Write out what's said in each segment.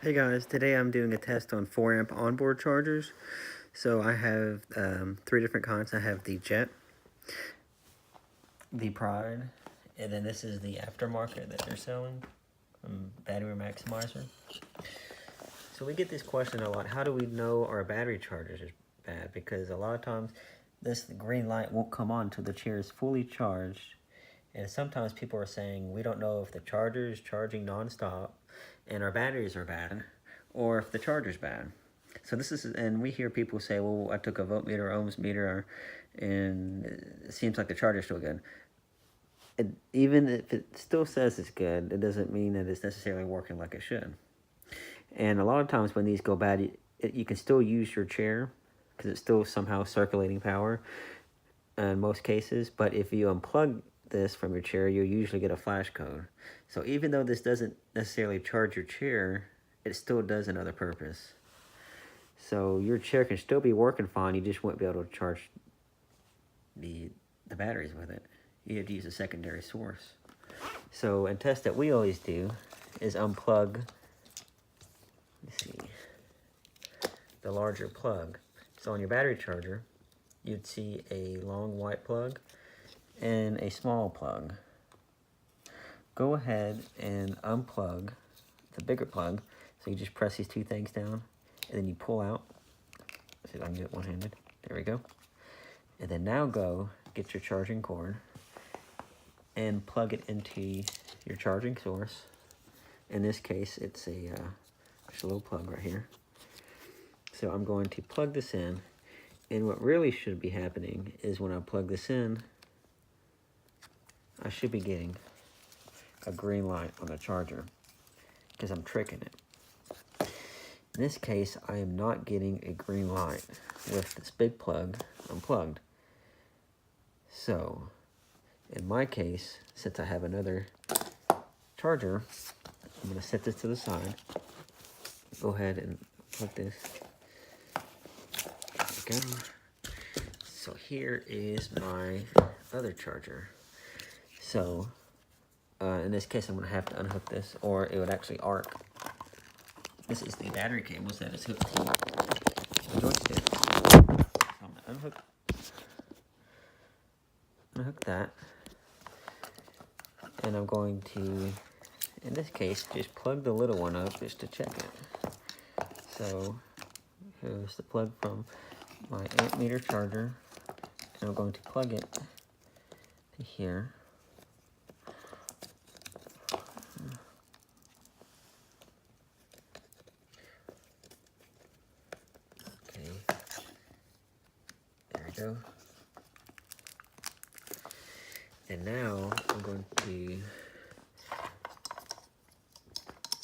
Hey guys, today I'm doing a test on 4 amp onboard chargers. So I have 3 different kinds. I have the Jet, the Pride, and then this is the aftermarket that they're selling, battery maximizer. So we get this question a lot, how do we know our battery chargers is bad? Because a lot of times this green light won't come on until the chair is fully charged. And sometimes people are saying we don't know if the charger is charging nonstop and our batteries are bad, or if the charger's bad. So this is, and we hear people say, well, I took a voltmeter, ohms meter, and it seems like the charger's still good. Even if it still says it's good, it doesn't mean that it's necessarily working like it should. And a lot of times when these go bad, you can still use your chair because it's still somehow circulating power in most cases. But if you unplug this from your chair, you'll usually get a flash code. So even though this doesn't necessarily charge your chair, it still does another purpose. So your chair can still be working fine, you just won't be able to charge the batteries with it. You have to use a secondary source. So a test that we always do is unplug, let's see, the larger plug. So on your battery charger, you'd see a long white plug and a small plug. Go ahead and unplug the bigger plug. So you just press these two things down and then you pull out. Let's see if I can do it one-handed. There we go. And then now go get your charging cord and plug it into your charging source. In this case, it's just a little plug right here. So I'm going to plug this in. And what really should be happening is when I plug this in, I should be getting a green light on the charger because I'm tricking it. In this case, I am not getting a green light with this big plug unplugged. So, in my case, since I have another charger, I'm going to set this to the side. Go ahead and plug this. There we go. So here is my other charger. So, in this case, I'm going to have to unhook this, or it would actually arc. This is the battery cables that is hooked to the joystick. So I'm going to unhook that. And I'm going to, in this case, just plug the little one up just to check it. So here's the plug from my amp meter charger. And I'm going to plug it to here. Okay, there we go. And now I'm going to,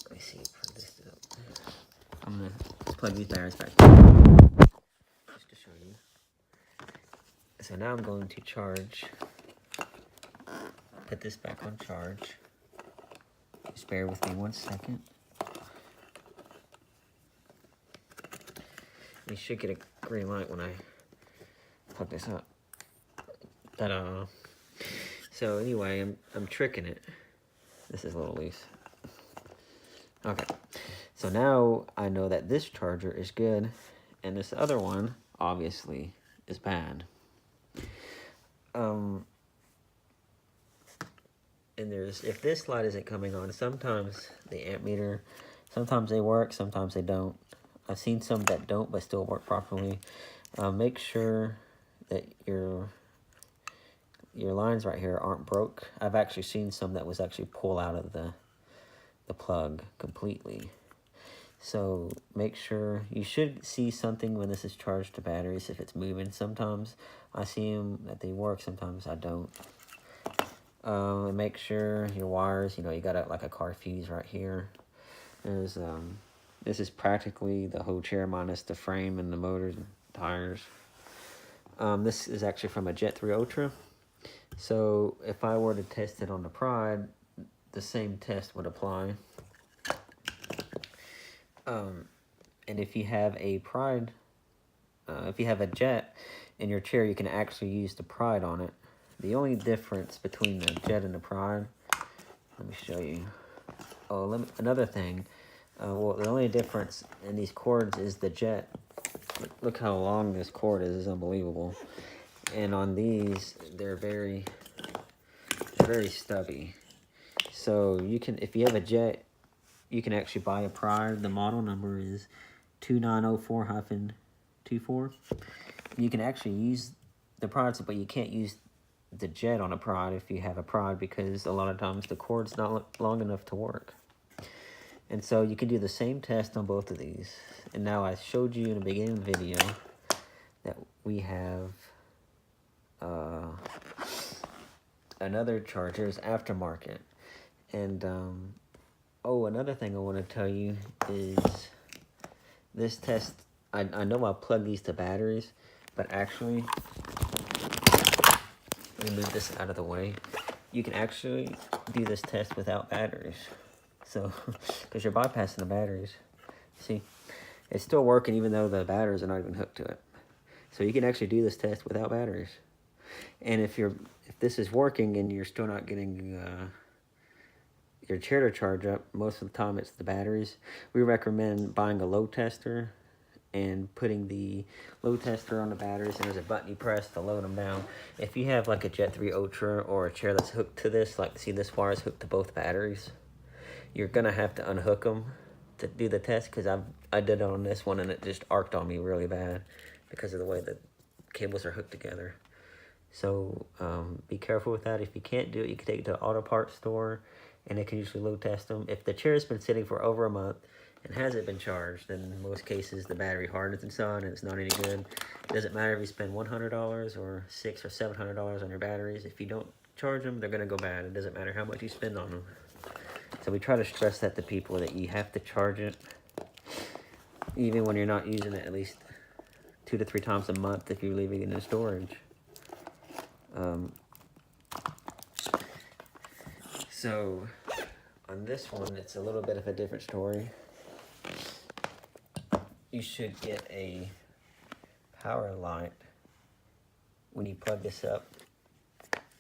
let me see, plug this up. I'm going to plug these batteries back just to show you. So now I'm going to charge, put this back on charge. Just bear with me 1 second. You should get a green light when I plug this up. Ta-da! So anyway, I'm tricking it. This is a little loose. Okay, so now I know that this charger is good, and this other one obviously is bad. And if this light isn't coming on, sometimes the amp meter, sometimes they work, sometimes they don't. I've seen some that don't but still work properly. Make sure that your lines right here aren't broke. I've actually seen some that was actually pull out of the plug completely. So make sure, you should see something when this is charged to batteries if it's moving. Sometimes I see them that they work, sometimes I don't. And make sure your wires, you got like a car fuse right here. There's this is practically the whole chair minus the frame and the motors and tires. This is actually from a Jet 3 Ultra. So if I were to test it on the Pride, the same test would apply. And if you have a Pride, if you have a Jet in your chair, you can actually use the Pride on it. The only difference between the Jet and the Pride, let me show you. Oh, another thing, Well, the only difference in these cords is the jet. Look how long this cord is. It's unbelievable. And on these, they're very stubby. So you can, if you have a jet, you can actually buy a prod. The model number is 2904-24. You can actually use the prods, but you can't use the jet on a prod if you have a prod, because a lot of times the cord's not long enough to work. And so you can do the same test on both of these. And now I showed you in the beginning of the video that we have another charger is aftermarket. And oh, another thing I want to tell you is this test, I know I plug these to batteries, but actually, let me move this out of the way. You can actually do this test without batteries. So, because you're bypassing the batteries. See, it's still working even though the batteries are not even hooked to it. So you can actually do this test without batteries. And if this is working and you're still not getting your chair to charge up, most of the time it's the batteries. We recommend buying a load tester and putting the load tester on the batteries, and there's a button you press to load them down. If you have like a Jet 3 Ultra or a chair that's hooked to this, like see this wire is hooked to both batteries, you're gonna have to unhook them to do the test, because I did it on this one and it just arced on me really bad because of the way the cables are hooked together. So be careful with that. If you can't do it, you can take it to an auto parts store and they can usually load test them. If the chair has been sitting for over a month and hasn't been charged, then in most cases the battery hardens and so on, and it's not any good. It doesn't matter if you spend $100 or $600 or $700 on your batteries. If you don't charge them, they're gonna go bad. It doesn't matter how much you spend on them. So we try to stress that to people, that you have to charge it, even when you're not using it, at least 2 to 3 times a month if you're leaving it in storage. So on this one, it's a little bit of a different story. You should get a power light when you plug this up.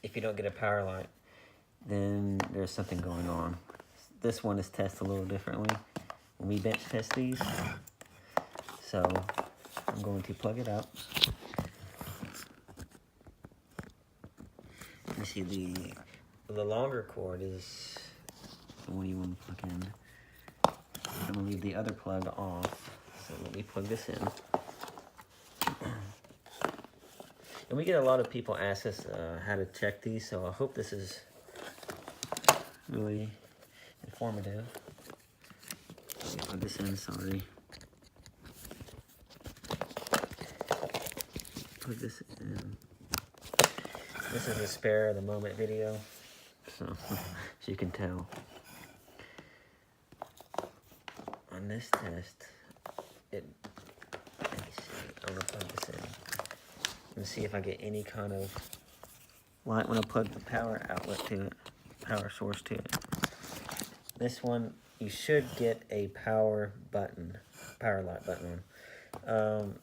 If you don't get a power light, then there's something going on. This one is tested a little differently when we bench test these. So I'm going to plug it up. You see the longer cord is the one you want to plug in. I'm going to leave the other plug off. So let me plug this in. And we get a lot of people ask us how to check these, so I hope this is really informative. Let me plug this in, sorry. Plug this in. This is a spare of the moment video, so you can tell. On this test, let me see, I'm gonna plug this in. And see if I get any kind of light when I plug the power outlet to it, power source to it. This one, you should get a power light button on.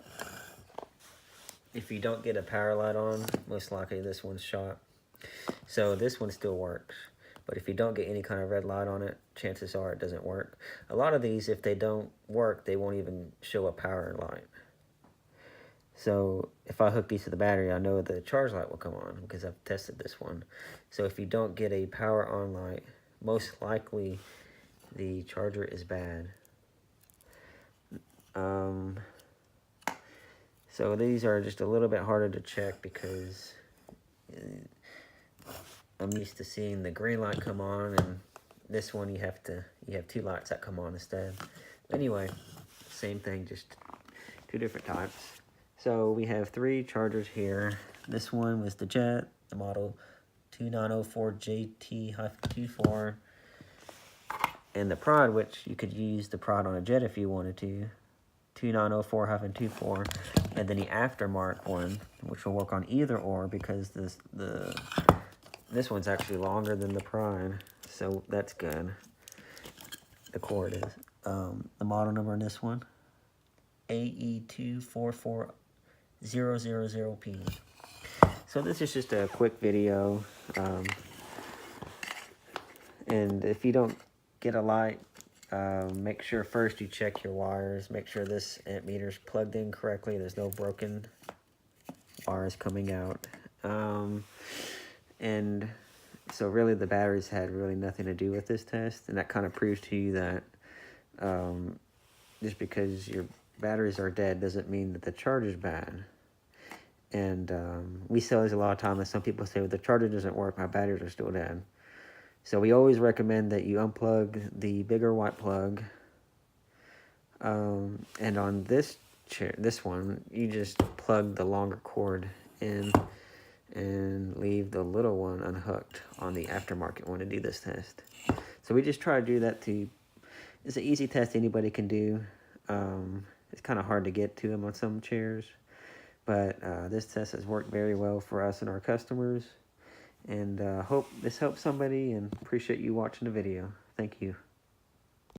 If you don't get a power light on, most likely this one's shot. So this one still works. But if you don't get any kind of red light on it, chances are it doesn't work. A lot of these, if they don't work, they won't even show a power light. So if I hook these to the battery, I know the charge light will come on because I've tested this one. So if you don't get a power on light, most likely the charger is bad. So these are just a little bit harder to check because I'm used to seeing the green light come on, and this one you have 2 lights that come on instead. Anyway, same thing, just 2 different types. So we have 3 chargers here. This one was the Jet, the model 2904JT-24, and the Prod, which you could use the Prod on a Jet if you wanted to, 2904-24, and then the aftermarket one, which will work on either or, because this one's actually longer than the Prime, so that's good. The cord is. The model number on this one, AE244000P. So this is just a quick video, and if you don't get a light, Make sure first you check your wires. Make sure this amp meter's plugged in correctly. There's no broken wires coming out. And so really the batteries had really nothing to do with this test. And that kind of proves to you that just because your batteries are dead doesn't mean that the charger's bad. And we sell this a lot of times, and some people say, well, the charger doesn't work, my batteries are still dead. So we always recommend that you unplug the bigger white plug. And on this one, you just plug the longer cord in and leave the little one unhooked on the aftermarket one to do this test. So we just try to do that it's an easy test anybody can do. It's kind of hard to get to them on some chairs, but this test has worked very well for us and our customers. And hope this helps somebody, and appreciate you watching the video. Thank you.